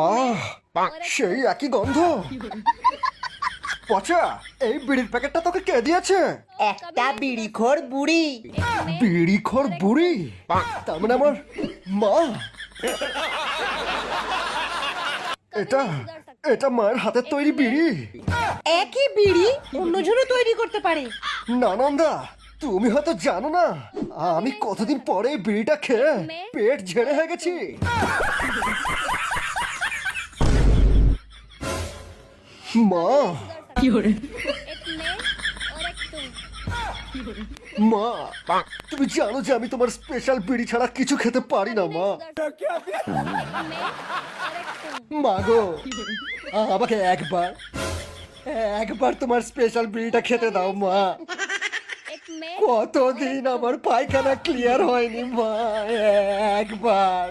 আহ সেই একই গন্ধ। পচা, এই বিড়ির প্যাকেটটা তোকে কে দিয়েছে? একটা বিড়িখোর বুড়ি। বিড়িখোর বুড়ি? তার মানে আমার মা? এটা এটা মায়ের হাতের তৈরি বিড়ি। একই বিড়ি অন্যজনও তৈরি করতে পারে। নানন্দা, তুমি হয়তো জানো না, আমি কতদিন পরে এই বিড়িটা খেয়ে পেট ঝেড়ে হয়ে গেছি। মা, মা, তুমি জানো যে আমি তোমার স্পেশাল বিড়ি ছাড়া কিছু খেতে পারি না মা। মা গো, আমাকে একবার একবার তোমার স্পেশাল বিড়িটা খেতে দাও মা। কতদিন আমার পায়খানা ক্লিয়ার হয়নি মা, একবার।